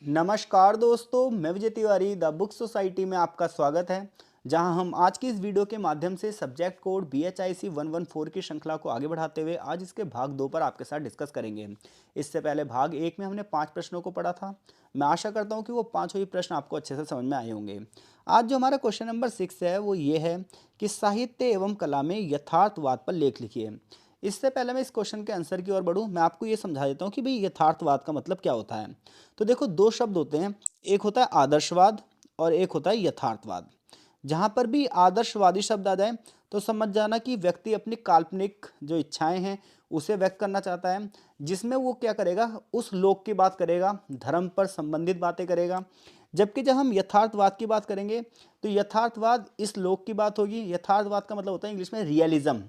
नमस्कार दोस्तों, मैं Vijay Tiwari the book society में आपका स्वागत है। जहां हम आज की इस वीडियो के माध्यम से सब्जेक्ट कोड BHIC 114 की श्रृंखला को आगे बढ़ाते हुए आज इसके भाग 2 पर आपके साथ डिस्कस करेंगे। इससे पहले भाग 1 में हमने 5 प्रश्नों को पढ़ा था। मैं आशा करता हूं कि वो पाँचों ही प्रश्न आपको अच्छे से समझ में आए होंगे। आज जो हमारा क्वेश्चन नंबर 6 है वो ये है कि साहित्य एवं कला में यथार्थवाद पर लेख लिखिए। इससे पहले मैं इस क्वेश्चन के आंसर की ओर बढ़ूं, मैं आपको ये समझा देता हूं कि भाई यथार्थवाद का मतलब क्या होता है। तो देखो, दो शब्द होते हैं, एक होता है आदर्शवाद और एक होता है यथार्थवाद। जहां पर भी आदर्शवादी शब्द आ जाए तो समझ जाना कि व्यक्ति अपनी काल्पनिक जो इच्छाएं हैं उसे व्यक्त करना चाहता है, जिसमें वो क्या करेगा, उस लोक की बात करेगा, धर्म पर संबंधित बातें करेगा। जबकि जब हम यथार्थवाद की बात करेंगे तो यथार्थवाद इस लोक की बात होगी। यथार्थवाद का मतलब होता है इंग्लिश में रियलिज्म।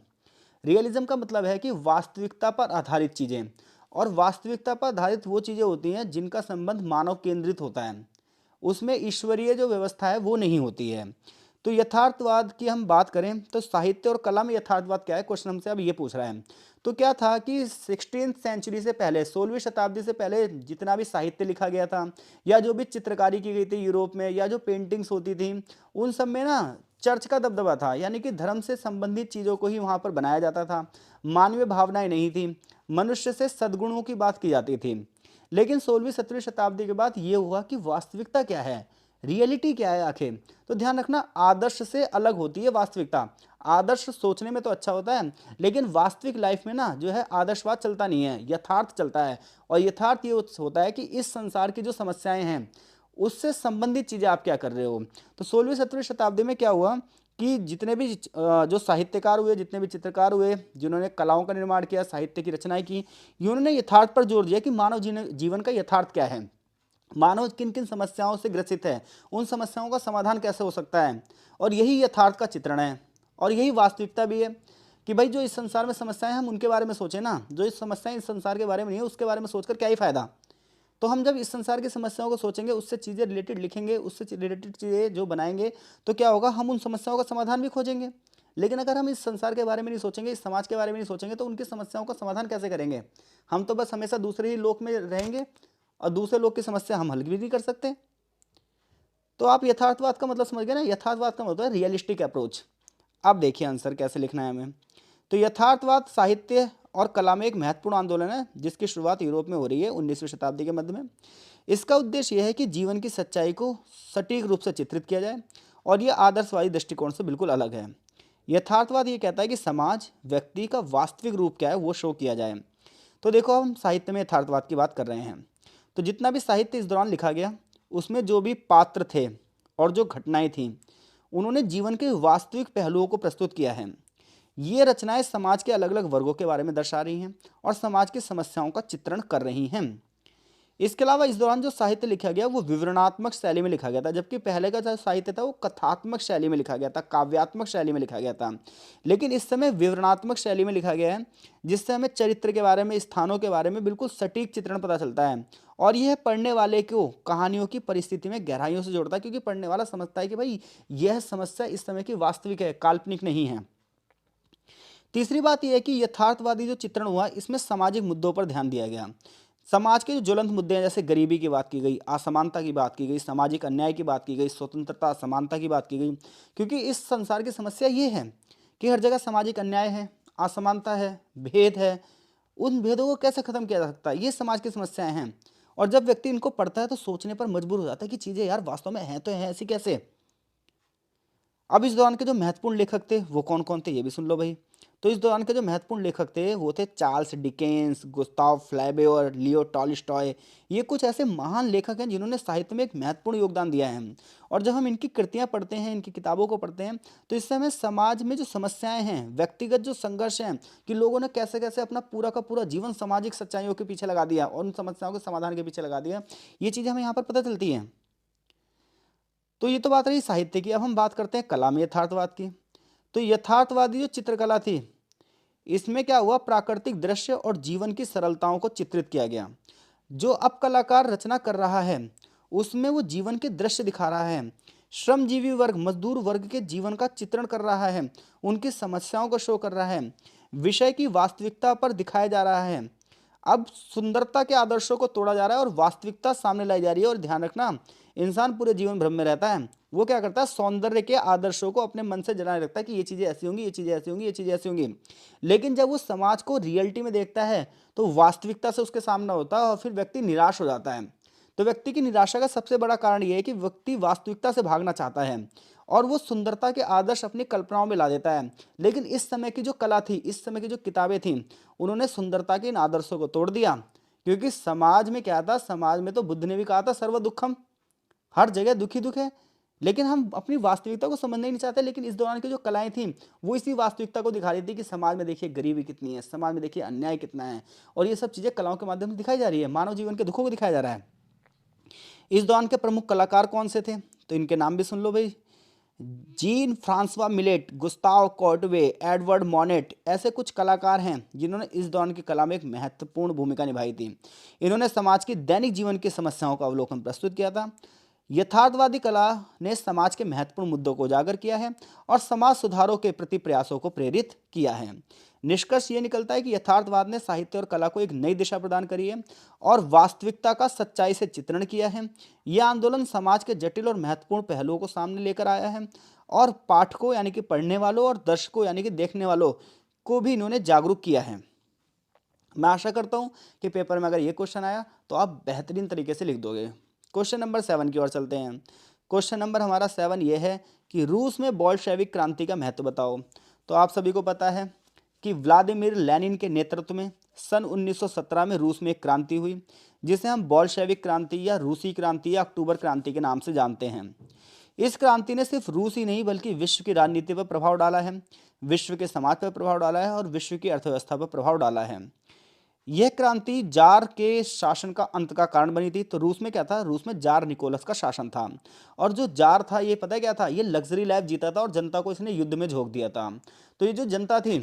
रियलिज्म का मतलब है कि वास्तविकता पर आधारित चीजें, और वास्तविकता पर आधारित वो चीजें होती हैं जिनका संबंध मानव केंद्रित होता है, उसमें ईश्वरीय जो व्यवस्था है वो नहीं होती है। तो यथार्थवाद की हम बात करें तो साहित्य और कला में यथार्थवाद क्या है, क्वेश्चन हमसे अब ये पूछ रहा है। तो क्या था कि 16th सेंचुरी से पहले, 16वीं शताब्दी से पहले जितना भी साहित्य लिखा गया था या जो भी चित्रकारी की गई थी यूरोप में, या जो पेंटिंग्स होती थी, उन सब में ना चर्च का दबदबा था, यानी कि धर्म से संबंधित चीज़ों को ही वहाँ पर बनाया जाता था। मानवीय भावनाएं नहीं थी, मनुष्य से सद्गुणों की बात की जाती थी। लेकिन 16वीं 17वीं शताब्दी के बाद ये हुआ कि वास्तविकता क्या है, रियलिटी क्या है आखिर। तो ध्यान रखना, आदर्श से अलग होती है वास्तविकता। आदर्श सोचने में तो अच्छा होता है, लेकिन वास्तविक लाइफ में ना जो है आदर्शवाद चलता नहीं है, यथार्थ चलता है। और यथार्थ ये होता है कि इस संसार की जो समस्याएं हैं उससे संबंधित चीजें आप क्या कर रहे हो। तो 16वीं 17वीं शताब्दी में क्या हुआ कि जितने भी जो साहित्यकार हुए, जितने भी चित्रकार हुए, जिन्होंने कलाओं का निर्माण किया, साहित्य की रचनाएं की, उन्होंने यथार्थ पर जोर दिया कि मानव जीवन का यथार्थ क्या है, मानव किन किन समस्याओं से ग्रसित है, उन समस्याओं का समाधान कैसे हो सकता है। और यही यथार्थ का चित्रण है, और यही वास्तविकता भी है कि भाई जो इस संसार में समस्याएं हैं हम उनके बारे में सोचें ना, जो इस समस्याएं इस संसार के बारे में नहीं है उसके बारे में सोचकर क्या ही फायदा। तो हम जब इस संसार की समस्याओं को सोचेंगे, उससे चीज़ें रिलेटेड लिखेंगे, उससे रिलेटेड चीज़ें जो बनाएंगे, तो क्या होगा, हम उन समस्याओं का समाधान भी खोजेंगे। लेकिन अगर हम इस संसार के बारे में नहीं सोचेंगे, इस समाज के बारे में नहीं सोचेंगे, तो उनकी समस्याओं का समाधान कैसे करेंगे। हम तो बस हमेशा दूसरे ही लोक में रहेंगे और दूसरे लोग की समस्या हम हल भी नहीं कर सकते। तो आप यथार्थवाद का मतलब समझ गए ना, यथार्थवाद का मतलब है रियलिस्टिक अप्रोच। अब देखिए आंसर कैसे लिखना है हमें। तो यथार्थवाद साहित्य और कला में एक महत्वपूर्ण आंदोलन है जिसकी शुरुआत यूरोप में हो रही है 19वीं शताब्दी के मध्य में। इसका उद्देश्य यह है कि जीवन की सच्चाई को सटीक रूप से चित्रित किया जाए, और यह आदर्शवादी दृष्टिकोण से बिल्कुल अलग है। यथार्थवाद ये कहता है कि समाज, व्यक्ति का वास्तविक रूप क्या है वो शो किया जाए। तो देखो, हम साहित्य में यथार्थवाद की बात कर रहे हैं, तो जितना भी साहित्य इस दौरान लिखा गया उसमें जो भी पात्र थे और जो घटनाएं थीं, उन्होंने जीवन के वास्तविक पहलुओं को प्रस्तुत किया है। ये रचनाएं समाज के अलग अलग वर्गों के बारे में दर्शा रही हैं और समाज की समस्याओं का चित्रण कर रही हैं। इसके अलावा इस दौरान जो साहित्य लिखा गया वो विवरणात्मक शैली में लिखा गया था, जबकि पहले का जो साहित्य था वो कथात्मक शैली में लिखा गया था, काव्यात्मक शैली में लिखा गया था। लेकिन इस समय विवरणात्मक शैली में लिखा गया है, जिससे हमें चरित्र के बारे में, स्थानों के बारे में बिल्कुल सटीक चित्रण पता चलता है। और यह पढ़ने वाले को कहानियों की परिस्थिति में गहराइयों से जोड़ता है, क्योंकि पढ़ने वाला समझता है कि भाई यह समस्या इस समय की वास्तविक है, काल्पनिक नहीं है। तीसरी बात यह है कि यथार्थवादी जो चित्रण हुआ इसमें सामाजिक मुद्दों पर ध्यान दिया गया। समाज के जो ज्वलंत मुद्दे हैं, जैसे गरीबी की बात की गई, असमानता की बात की गई, सामाजिक अन्याय की बात की गई, स्वतंत्रता समानता की बात की गई। क्योंकि इस संसार की समस्या ये है कि हर जगह सामाजिक अन्याय है, असमानता है, भेद है। उन भेदों को कैसे खत्म किया जा सकता है, ये समाज की समस्याएं हैं। और जब व्यक्ति इनको पढ़ता है तो सोचने पर मजबूर हो जाता है कि चीज़ें यार वास्तव में हैं तो हैं, ऐसी कैसे। अब इस दौरान के जो महत्वपूर्ण लेखक थे वो कौन कौन थे ये भी सुन लो भाई। तो इस दौरान के जो महत्वपूर्ण लेखक थे वो थे Charles Dickens, Gustave Flaubert, Leo Tolstoy. ये कुछ ऐसे महान लेखक हैं जिन्होंने साहित्य में एक महत्वपूर्ण योगदान दिया है। और जब हम इनकी कृतियां पढ़ते हैं, इनकी किताबों को पढ़ते हैं, तो इससे हमें समाज में जो समस्याएं हैं, व्यक्तिगत जो संघर्ष हैं, कि लोगों ने कैसे कैसे अपना पूरा का पूरा जीवन सामाजिक सच्चाइयों के पीछे लगा दिया और उन समस्याओं के समाधान के पीछे लगा दिया, ये चीज़ें हमें यहाँ पर पता चलती हैं। तो ये तो बात रही साहित्य की। अब हम बात करते हैं कला में यथार्थवाद की। तो यथार्थवादी जो चित्रकला थी, इसमें क्या हुआ, प्राकृतिक दृश्य और जीवन की सरलताओं को चित्रित किया गया। जो अब कलाकार रचना कर रहा है उसमें वो जीवन के दृश्य दिखा रहा है, श्रमजीवी वर्ग, मजदूर वर्ग के जीवन का चित्रण कर रहा है, उनकी समस्याओं को शो कर रहा है, विषय की वास्तविकता पर दिखाया जा रहा है। अब सुंदरता के आदर्शों को तोड़ा जा रहा है और वास्तविकता सामने लाई जा रही है। और ध्यान रखना, इंसान पूरे जीवन भ्रम में रहता है। वो क्या करता है, सौंदर्य के आदर्शों को अपने मन से जलाने लगता है कि ये चीजें ऐसी होंगी, ये चीजें ऐसी होंगी, ये चीजें ऐसी होंगी। लेकिन जब वो समाज को रियलिटी में देखता है तो वास्तविकता से उसके सामना होता है और फिर व्यक्ति निराश हो जाता है। तो व्यक्ति की निराशा का सबसे बड़ा कारण यह है कि व्यक्ति वास्तविकता से भागना चाहता है और वो सुंदरता के आदर्श अपनी कल्पनाओं में ला देता है। लेकिन इस समय की जो कला थी, इस समय की जो किताबें थी, उन्होंने सुंदरता के इन आदर्शों को तोड़ दिया। क्योंकि समाज में क्या था, समाज में तो बुद्ध ने भी कहा था सर्व दुखम, हर जगह दुखी दुख है। लेकिन हम अपनी वास्तविकता को समझना ही नहीं चाहते। लेकिन इस दौरान की जो कलाएं थी वो इसी वास्तविकता को दिखा रही थी कि समाज में देखिए गरीबी कितनी है, समाज में देखिए अन्याय कितना है। और ये सब चीजें कलाओं के माध्यम से दिखाई जा रही है, मानव जीवन के दुखों को दिखाया जा रहा है। इस दौरान के प्रमुख कलाकार कौन से थे, तो इनके नाम भी सुन लो भाई। Jean Francois Millet, Gustave Courbet, Edouard Monet, ऐसे कुछ कलाकार हैं जिन्होंने इस दौरान की कला में एक महत्वपूर्ण भूमिका निभाई थी। इन्होंने समाज की दैनिक जीवन की समस्याओं का अवलोकन प्रस्तुत किया था। यथार्थवादी कला ने समाज के महत्वपूर्ण मुद्दों को उजागर किया है और समाज सुधारों के प्रति प्रयासों को प्रेरित किया है। निष्कर्ष ये निकलता है कि यथार्थवाद ने साहित्य और कला को एक नई दिशा प्रदान करी है और वास्तविकता का सच्चाई से चित्रण किया है। यह आंदोलन समाज के जटिल और महत्वपूर्ण पहलुओं को सामने लेकर आया है और पाठकों यानी कि पढ़ने वालों और दर्शकों यानी कि देखने वालों को भी इन्होंने जागरूक किया है। मैं आशा करता हूं कि पेपर में अगर ये क्वेश्चन आया तो आप बेहतरीन तरीके से लिख दोगे। क्वेश्चन नंबर 7 की ओर चलते हैं। क्वेश्चन नंबर हमारा 7 ये है कि रूस में बोल्शेविक क्रांति का महत्व बताओ। तो आप सभी को पता है कि व्लादिमीर लेनिन के नेतृत्व में सन 1917 में रूस में एक क्रांति हुई जिसे हम बोल्शेविक क्रांति या रूसी क्रांति या अक्टूबर क्रांति के नाम से जानते हैं। इस क्रांति ने सिर्फ रूस ही नहीं बल्कि विश्व की राजनीति पर प्रभाव डाला है, विश्व के समाज पर प्रभाव डाला है और विश्व की अर्थव्यवस्था पर प्रभाव डाला है। यह क्रांति जार के शासन का अंत का कारण बनी थी। तो रूस में क्या था, रूस में जार निकोलस का शासन था और जो जार था ये पता है क्या था, ये लग्जरी लाइफ जीता था और जनता को इसने युद्ध में झोंक दिया था। तो ये जो जनता थी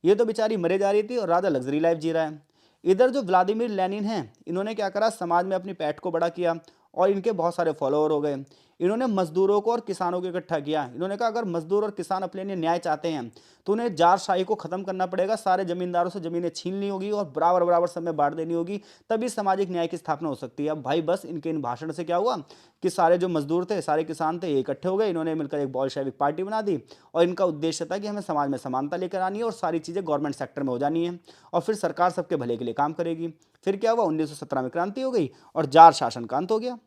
ये तो बेचारी मरे जा रही थी और राजा लग्जरी लाइफ जी रहा है। इधर जो व्लादिमीर लेनिन है इन्होंने क्या करा, समाज में अपनी पैठ को बड़ा किया और इनके बहुत सारे फॉलोअर हो गए। इन्होंने मजदूरों को और किसानों को इकट्ठा किया। इन्होंने कहा अगर मजदूर और किसान अपने लिए न्याय चाहते हैं तो उन्हें जारशाही को खत्म करना पड़ेगा, सारे जमींदारों से जमीनें छीन ली होगी और बराबर बराबर सब में बांट देनी होगी, तभी सामाजिक न्याय की स्थापना हो सकती है। अब भाई बस इनके इन भाषण से क्या हुआ कि सारे जो मजदूर थे, सारे किसान थे, ये इकट्ठे हो गए। इन्होंने मिलकर एक बोल्शेविक पार्टी बना दी और इनका उद्देश्य था कि हमें समाज में समानता लेकर आनी है और सारी चीज़ें गवर्नमेंट सेक्टर में हो जानी है और फिर सरकार सबके भले के लिए काम करेगी। फिर क्या हुआ, 1917 में क्रांति हो गई और जार शासन का अंत हो गया।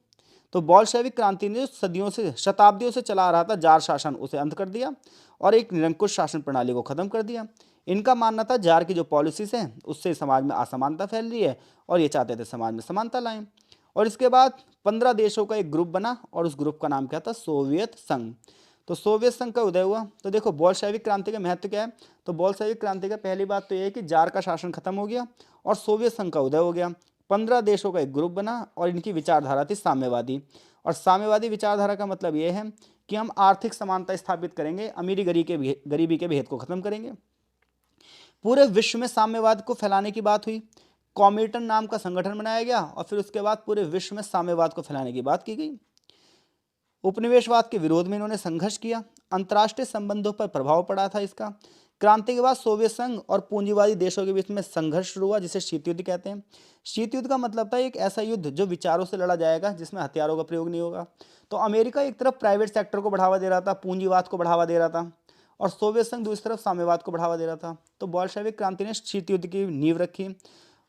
तो बोल्शेविक क्रांति ने सदियों से, शताब्दियों से चला आ रहा था जार शासन, उसे अंत कर दिया और एक निरंकुश शासन प्रणाली को खत्म कर दिया। इनका मानना था जार की जो पॉलिसीज हैं उससे समाज में असमानता फैल रही है और ये चाहते थे समाज में समानता लाएं। और इसके बाद 15 देशों का एक ग्रुप बना और उस ग्रुप का नाम क्या था, सोवियत संघ। तो सोवियत संघ का उदय हुआ। तो देखो बोल्शेविक क्रांति का महत्व क्या है, तो बोल्शेविक क्रांति का पहली बात तो यह है कि जार का शासन खत्म हो गया और सोवियत संघ का उदय हो गया। 15 देशों का एक ग्रुप बना और इनकी विचारधारा थी साम्यवादी। और साम्यवादी विचारधारा का मतलब यह है कि हम आर्थिक समानता स्थापित करेंगे, अमीरी गरीबी के भेद को खत्म करेंगे। पूरे विश्व में साम्यवाद को फैलाने की बात हुई। कॉमिटन नाम का संगठन बनाया गया और फिर उसके बाद पूरे विश्व में साम्यवाद को फैलाने की बात की गई। उपनिवेशवाद के विरोध में इन्होंने संघर्ष किया। अंतर्राष्ट्रीय संबंधों पर प्रभाव पड़ा था इसका। क्रांति के बाद सोवियत संघ और पूंजीवादी देशों के बीच में संघर्ष शुरू हुआ जिसे शीत युद्ध कहते हैं। शीत युद्ध का मतलब था एक ऐसा युद्ध जो विचारों से लड़ा जाएगा, जिसमें हथियारों का प्रयोग नहीं होगा। तो अमेरिका एक तरफ प्राइवेट सेक्टर को बढ़ावा दे रहा था, पूंजीवाद को बढ़ावा दे रहा था, और सोवियत संघ दूसरी तरफ साम्यवाद को बढ़ावा दे रहा था। तो बोल्शेविक क्रांति ने शीत युद्ध की नींव रखी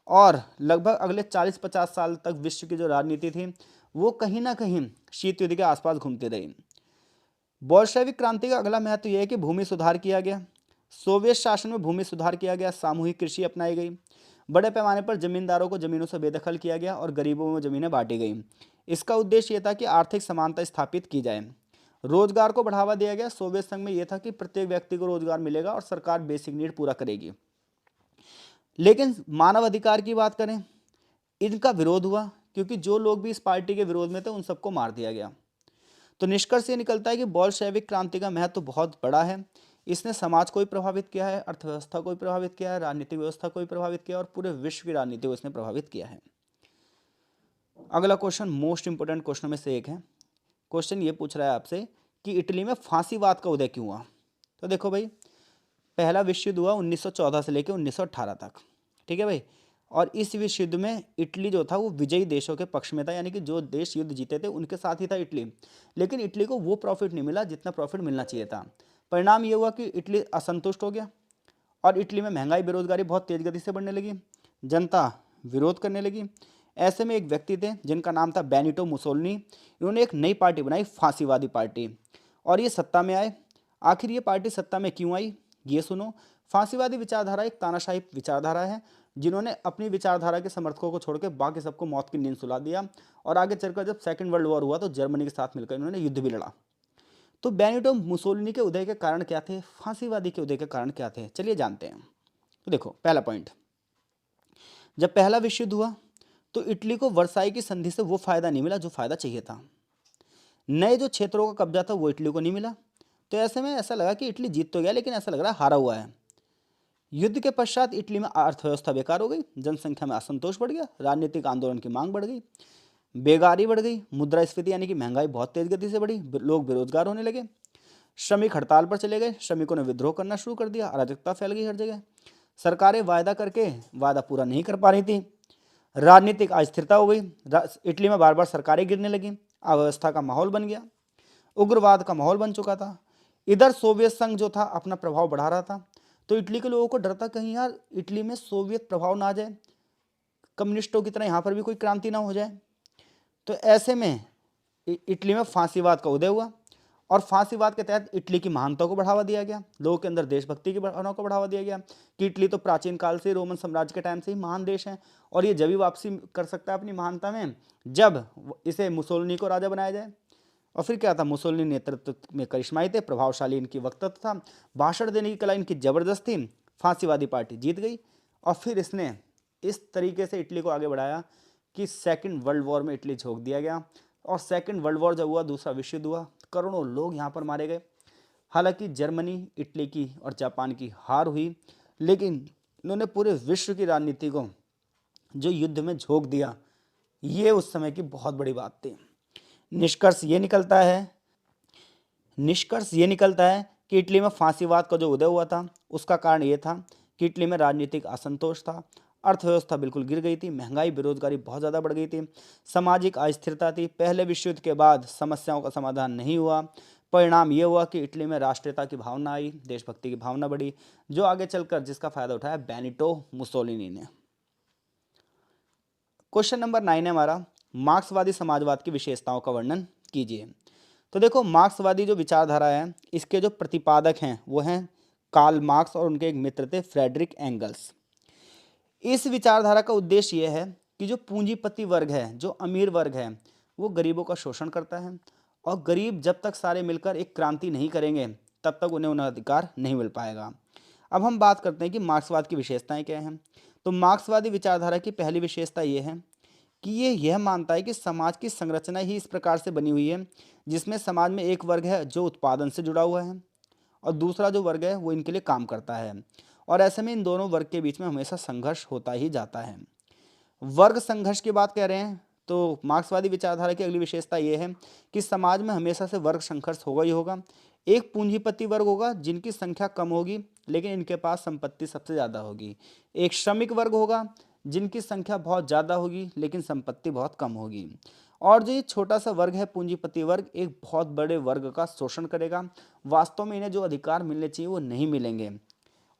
और लगभग अगले 40-50 साल तक विश्व की जो राजनीति थी वो कहीं ना कहीं शीत युद्ध के आसपास घूमती रही। बोल्शेविक क्रांति का अगला महत्व यह है कि भूमि सुधार किया गया। सोवियत शासन में भूमि सुधार किया गया, सामूहिक कृषि अपनाई गई, बड़े पैमाने पर जमींदारों को जमीनों से बेदखल किया गया और गरीबों में जमीनें बांटी गई। इसका उद्देश्य यह था कि आर्थिक समानता स्थापित की जाए। रोजगार को बढ़ावा दिया गया। सोवियत संघ में यह था कि प्रत्येक व्यक्ति को रोजगार मिलेगा और सरकार बेसिक नीड पूरा करेगी। लेकिन मानव अधिकार की बात करें, इनका विरोध हुआ क्योंकि जो लोग भी इस पार्टी के विरोध में थे उन सबको मार दिया गया। तो निष्कर्ष ये निकलता है कि बोल्शेविक क्रांति का महत्व बहुत बड़ा है। इसने समाज को भी प्रभावित किया है, अर्थव्यवस्था को भी प्रभावित किया है, राजनीतिक व्यवस्था को भी प्रभावित किया और पूरे विश्व की राजनीति को इसने प्रभावित किया है। अगला क्वेश्चन मोस्ट इंपोर्टेंट क्वेश्चन में से एक है। क्वेश्चन ये पूछ रहा है आपसे कि इटली में फांसीवाद का उदय क्यों हुआ। तो देखो भाई, पहला विश्व युद्ध हुआ 1914 से लेकर 1918 तक, ठीक है भाई। और इस विश्व युद्ध में इटली जो था वो विजयी देशों के पक्ष में था, यानी कि जो देश युद्ध जीते थे उनके साथ ही था इटली। लेकिन इटली को वो प्रॉफिट नहीं मिला जितना प्रॉफिट मिलना चाहिए था। परिणाम ये हुआ कि इटली असंतुष्ट हो गया और इटली में महंगाई बेरोजगारी बहुत तेज गति से बढ़ने लगी, जनता विरोध करने लगी। ऐसे में एक व्यक्ति थे जिनका नाम था बेनिटो मुसोलिनी। इन्होंने एक नई पार्टी बनाई, फांसीवादी पार्टी, और ये सत्ता में आए। आखिर ये पार्टी सत्ता में क्यों आई, ये सुनो। फांसीवादी विचारधारा एक तानाशाही विचारधारा है जिन्होंने अपनी विचारधारा के समर्थकों को छोड़कर बाकी सबको मौत की नींद सुला दिया। और आगे चलकर जब सेकंड वर्ल्ड वॉर हुआ तो जर्मनी के साथ मिलकर इन्होंने युद्ध भी लड़ा। तो बेनिटो मुसोलिनी के उदय के कारण क्या थे, फांसीवादी के उदय के कारण क्या थे, चलिए जानते हैं। तो देखो, पहला पॉइंट, जब पहला विश्व युद्ध हुआ तो इटली को वर्साई की संधि से वो फायदा नहीं मिला जो फायदा चाहिए था। नए जो क्षेत्रों का कब्जा था वो इटली को नहीं मिला। तो ऐसे में ऐसा लगा कि इटली जीत तो गया लेकिन ऐसा लग रहा है हारा हुआ है। युद्ध के पश्चात इटली में अर्थव्यवस्था बेकार हो गई, जनसंख्या में असंतोष बढ़ गया, राजनीतिक आंदोलन की मांग बढ़ गई, बेगारी बढ़ गई, मुद्रास्फीति यानी कि महंगाई बहुत तेज गति से बढ़ी, लोग बेरोजगार होने लगे, श्रमिक हड़ताल पर चले गए, श्रमिकों ने विद्रोह करना शुरू कर दिया, अराजकता फैल गई हर जगह, सरकारें वायदा करके वादा पूरा नहीं कर पा रही थी, राजनीतिक अस्थिरता हो गई, इटली में बार बार सरकारें गिरने लगी, अव्यवस्था का माहौल बन गया, उग्रवाद का माहौल बन चुका था। इधर सोवियत संघ जो था अपना प्रभाव बढ़ा रहा था। तो इटली के लोगों को डर था कहीं यार इटली में सोवियत प्रभाव ना आ जाए, कम्युनिस्टों की तरह यहाँ पर भी कोई क्रांति ना हो जाए। तो ऐसे में इटली में फांसीवाद का उदय हुआ और फांसीवाद के तहत इटली की महानता को बढ़ावा दिया गया, लोगों के अंदर देशभक्ति की भावना को बढ़ावा दिया गया कि इटली तो प्राचीन काल से रोमन साम्राज्य के टाइम से ही महान देश है और ये जब भी वापसी कर सकता है अपनी महानता में जब इसे मुसोलिनी को राजा बनाया जाए। और फिर क्या था, मुसोलिनी नेतृत्व में करिश्माई थे, प्रभावशाली इनकी वक्तव्य था, भाषण देने की कला इनकी जबरदस्त थी। फांसीवादी पार्टी जीत गई और फिर इसने इस तरीके से इटली को आगे बढ़ाया कि सेकंड वर्ल्ड वॉर में इटली झोंक दिया गया। और सेकंड वर्ल्ड वॉर जब हुआ, दूसरा विश्व युद्ध हुआ, करोड़ों लोग यहाँ पर मारे गए। हालांकि जर्मनी, इटली की और जापान की हार हुई, लेकिन इन्होंने पूरे विश्व की राजनीति को जो युद्ध में झोंक दिया, ये उस समय की बहुत बड़ी बात थी। निष्कर्ष ये निकलता है कि इटली में फांसीवाद का जो उदय हुआ था उसका कारण ये था कि इटली में राजनीतिक असंतोष था, अर्थव्यवस्था बिल्कुल गिर गई थी, महंगाई बेरोजगारी बहुत ज़्यादा बढ़ गई थी, सामाजिक अस्थिरता थी, पहले विश्व युद्ध के बाद समस्याओं का समाधान नहीं हुआ। परिणाम ये हुआ कि इटली में राष्ट्रीयता की भावना आई, देशभक्ति की भावना बढ़ी, जो आगे चलकर जिसका फायदा उठाया बेनिटो मुसोलिनी ने। क्वेश्चन नंबर 9 है हमारा, मार्क्सवादी समाजवाद की विशेषताओं का वर्णन कीजिए। तो देखो, मार्क्सवादी जो विचारधारा है इसके जो प्रतिपादक हैं वो हैं कार्ल मार्क्स और उनके एक मित्र थे फ्रेडरिक एंगल्स। इस विचारधारा का उद्देश्य यह है कि जो पूंजीपति वर्ग है, जो अमीर वर्ग है, वो गरीबों का शोषण करता है और गरीब जब तक सारे मिलकर एक क्रांति नहीं करेंगे तब तक उन्हें अधिकार नहीं मिल पाएगा। अब हम बात करते हैं कि मार्क्सवाद की विशेषताएं क्या हैं। तो मार्क्सवादी विचारधारा की पहली विशेषता ये है कि यह मानता है कि समाज की संरचना ही इस प्रकार से बनी हुई है जिसमें समाज में एक वर्ग है जो उत्पादन से जुड़ा हुआ है और दूसरा जो वर्ग है वो इनके लिए काम करता है, और ऐसे में इन दोनों वर्ग के बीच में हमेशा संघर्ष होता ही जाता है। वर्ग संघर्ष की बात कह रहे हैं तो मार्क्सवादी विचारधारा की अगली विशेषता यह है कि समाज में हमेशा से वर्ग संघर्ष होगा ही होगा। एक पूंजीपति वर्ग होगा जिनकी संख्या कम होगी लेकिन इनके पास संपत्ति सबसे ज़्यादा होगी। एक श्रमिक वर्ग होगा जिनकी संख्या बहुत ज़्यादा होगी लेकिन संपत्ति बहुत कम होगी। और जो ये छोटा सा वर्ग है पूंजीपति वर्ग, एक बहुत बड़े वर्ग का शोषण करेगा, वास्तव में इन्हें जो अधिकार मिलने चाहिए वो नहीं मिलेंगे।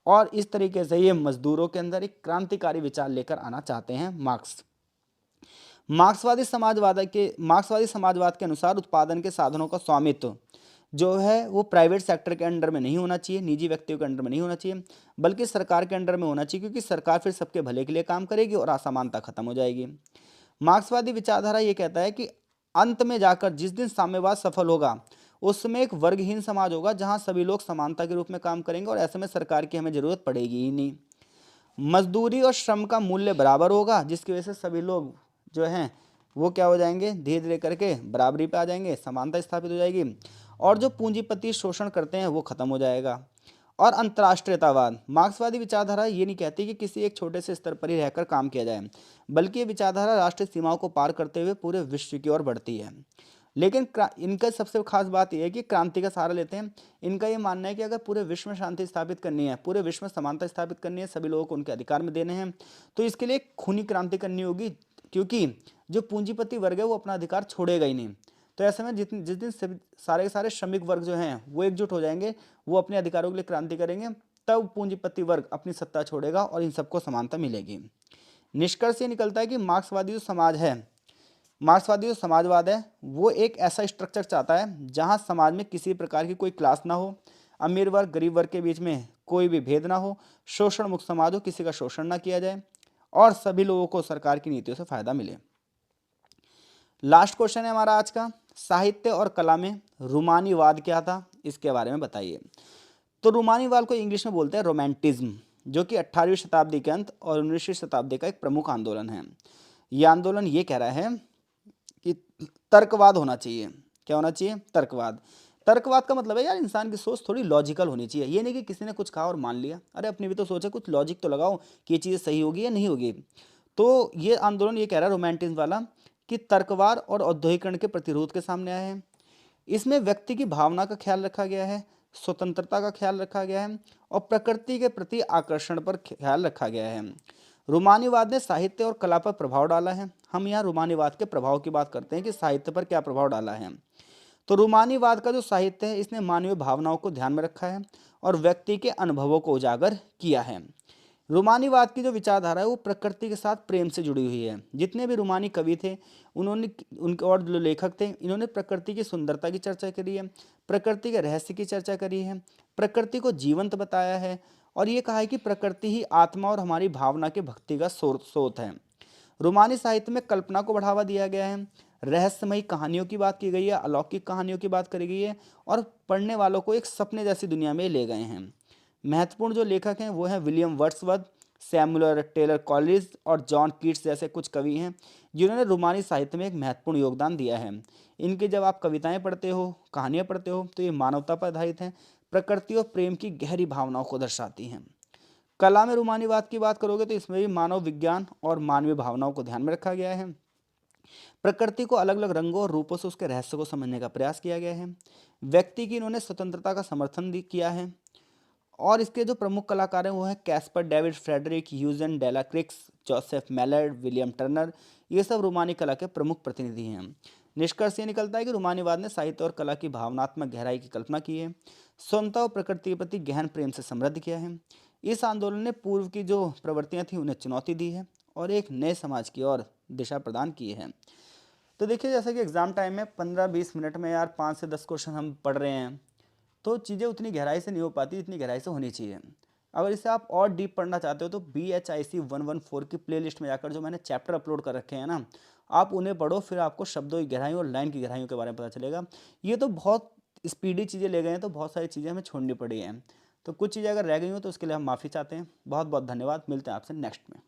और इस तरीके से ये मजदूरों के अंदर एक क्रांतिकारी विचार लेकर आना चाहते हैं मार्क्स। मार्क्सवादी समाजवाद के अनुसार उत्पादन के साधनों का स्वामित्व जो है वो प्राइवेट सेक्टर के अंडर में नहीं होना चाहिए, निजी व्यक्तियों के अंडर में नहीं होना चाहिए, बल्कि सरकार के अंडर में होना चाहिए, क्योंकि सरकार फिर सबके भले के लिए काम करेगी और असमानता खत्म हो जाएगी। मार्क्सवादी विचारधारा ये कहता है कि अंत में जाकर जिस दिन साम्यवाद सफल होगा उसमें एक वर्गहीन समाज होगा जहां सभी लोग समानता के रूप में काम करेंगे और ऐसे में सरकार की हमें जरूरत पड़ेगी ही नहीं। मजदूरी और श्रम का मूल्य बराबर होगा जिसकी वजह से सभी लोग जो हैं वो क्या हो जाएंगे, धीरे धीरे करके बराबरी पे आ जाएंगे, समानता स्थापित हो जाएगी और जो पूंजीपति शोषण करते हैं वो खत्म हो जाएगा। और अंतर्राष्ट्रीयतावाद, मार्क्सवादी विचारधारा ये नहीं कहती कि किसी एक छोटे से स्तर पर ही रहकर काम किया जाए, बल्कि ये विचारधारा राष्ट्रीय सीमाओं को पार करते हुए पूरे विश्व की ओर बढ़ती है। लेकिन इनका सबसे खास बात यह है कि क्रांति का सहारा लेते हैं। इनका ये मानना है कि अगर पूरे विश्व में शांति स्थापित करनी है, पूरे विश्व में समानता स्थापित करनी है, सभी लोगों को उनके अधिकार में देने हैं, तो इसके लिए खूनी क्रांति करनी होगी, क्योंकि जो पूंजीपति वर्ग है वो अपना अधिकार छोड़ेगा ही नहीं। तो ऐसे में जिस दिन सारे के सारे श्रमिक वर्ग जो हैं वो एकजुट हो जाएंगे, वो अपने अधिकारों के लिए क्रांति करेंगे, तब पूंजीपति वर्ग अपनी सत्ता छोड़ेगा और इन सबको समानता मिलेगी। निष्कर्ष ये निकलता है कि मार्क्सवादी जो समाज है, मार्क्सवादी जो समाजवाद है, वो एक ऐसा स्ट्रक्चर चाहता है जहां समाज में किसी प्रकार की कोई क्लास ना हो, अमीर वर्ग गरीब वर्ग के बीच में कोई भी भेद ना हो, शोषण मुक्त समाज हो, किसी का शोषण ना किया जाए और सभी लोगों को सरकार की नीतियों से फायदा मिले। लास्ट क्वेश्चन है हमारा आज का, साहित्य और कला में रूमानीवाद क्या था, इसके बारे में बताइए। तो रूमानीवाद को इंग्लिश में बोलते हैं रोमांटिज्म, जो कि 18वीं शताब्दी के अंत और 19वीं शताब्दी का एक प्रमुख आंदोलन है। यह आंदोलन ये कह रहा है कि तर्कवाद होना चाहिए। क्या होना चाहिए? तर्कवाद। तर्कवाद का मतलब है यार इंसान की सोच थोड़ी लॉजिकल होनी चाहिए। ये नहीं कि किसी ने कुछ कहा और मान लिया, अरे अपनी भी तो सोच है, कुछ लॉजिक तो लगाओ कि ये चीज़ें सही होगी या नहीं होगी। तो ये आंदोलन ये कह रहा है रोमांटिज्म वाला कि तर्कवाद और औद्योगिकरण के प्रतिरोध के सामने आया है। इसमें व्यक्ति की भावना का ख्याल रखा गया है, स्वतंत्रता का ख्याल रखा गया है और प्रकृति के प्रति आकर्षण पर ख्याल रखा गया है। रूमानीवाद ने साहित्य और कला पर प्रभाव डाला है। हम यहाँ रूमानीवाद के प्रभाव की बात करते हैं कि साहित्य पर क्या प्रभाव डाला है। तो रूमानीवाद का जो साहित्य है, इसने मानवीय भावनाओं को ध्यान में रखा है और व्यक्ति के अनुभवों को उजागर किया है। रूमानीवाद की जो विचारधारा है वो प्रकृति के साथ प्रेम से जुड़ी हुई है। जितने भी रूमानी कवि थे, उन्होंने उनके और जो लेखक थे, इन्होंने प्रकृति की सुंदरता की चर्चा करी है, प्रकृति के रहस्य की चर्चा करी है, प्रकृति को जीवंत बताया है और ये कहा है कि प्रकृति ही आत्मा और हमारी भावना के भक्ति का स्रोत है। रोमानी साहित्य में कल्पना को बढ़ावा दिया गया है, रहस्यमयी कहानियों की बात की गई है, अलौकिक कहानियों की बात करी गई है और पढ़ने वालों को एक सपने जैसी दुनिया में ले गए हैं। महत्वपूर्ण जो लेखक हैं वो हैं William Wordsworth, Samuel Taylor Coleridge और जॉन कीट्स जैसे कुछ कवि हैं जिन्होंने रोमानी साहित्य में एक महत्वपूर्ण योगदान दिया है। इनके जब आप कविताएं पढ़ते हो, कहानियां पढ़ते हो, तो ये मानवता पर आधारित हैं, प्रकृति और प्रेम की गहरी भावनाओं को दर्शाती हैं। कला में रूमानीवाद की बात करोगे तो इसमें भी मानव विज्ञान और मानवीय भावनाओं को ध्यान में रखा गया है। प्रकृति को अलग अलग रंगों और रूपों से उसके रहस्य को समझने का प्रयास किया गया है। व्यक्ति की इन्होंने स्वतंत्रता का समर्थन किया है और इसके जो प्रमुख कलाकार हैं वो हैं Caspar David Friedrich, Eugene Delacroix, Joseph Mallord, William Turner. ये सब रोमानी कला के प्रमुख प्रतिनिधि हैं। निष्कर्ष ये निकलता है कि रोमानीवाद ने साहित्य और कला की भावनात्मक गहराई की कल्पना की है, स्वतंत्रता और प्रकृति के प्रति गहन प्रेम से समृद्ध किया है। इस आंदोलन ने पूर्व की जो प्रवृत्तियां थी उन्हें चुनौती दी है और एक नए समाज की ओर दिशा प्रदान की है। तो देखिए, जैसा कि एग्जाम टाइम में 15-20 मिनट में यार 5 से 10 क्वेश्चन हम पढ़ रहे हैं, तो चीज़ें उतनी गहराई से नहीं हो पाती जितनी गहराई से होनी चाहिए। अगर इसे आप और डीप पढ़ना चाहते हो तो BHIC 114 की प्लेलिस्ट में जाकर जो मैंने चैप्टर अपलोड कर रखे हैं ना, आप उन्हें पढ़ो, फिर आपको शब्दों की गहराई और लाइन की गहराइयों के बारे में पता चलेगा। ये तो बहुत स्पीडी चीज़ें ले गए हैं, तो बहुत सारी चीज़ें हमें छोड़नी पड़ी हैं। तो कुछ चीज़ें अगर रह गई हो तो उसके लिए हम माफ़ी चाहते हैं। बहुत बहुत धन्यवाद, मिलते हैं आपसे नेक्स्ट में।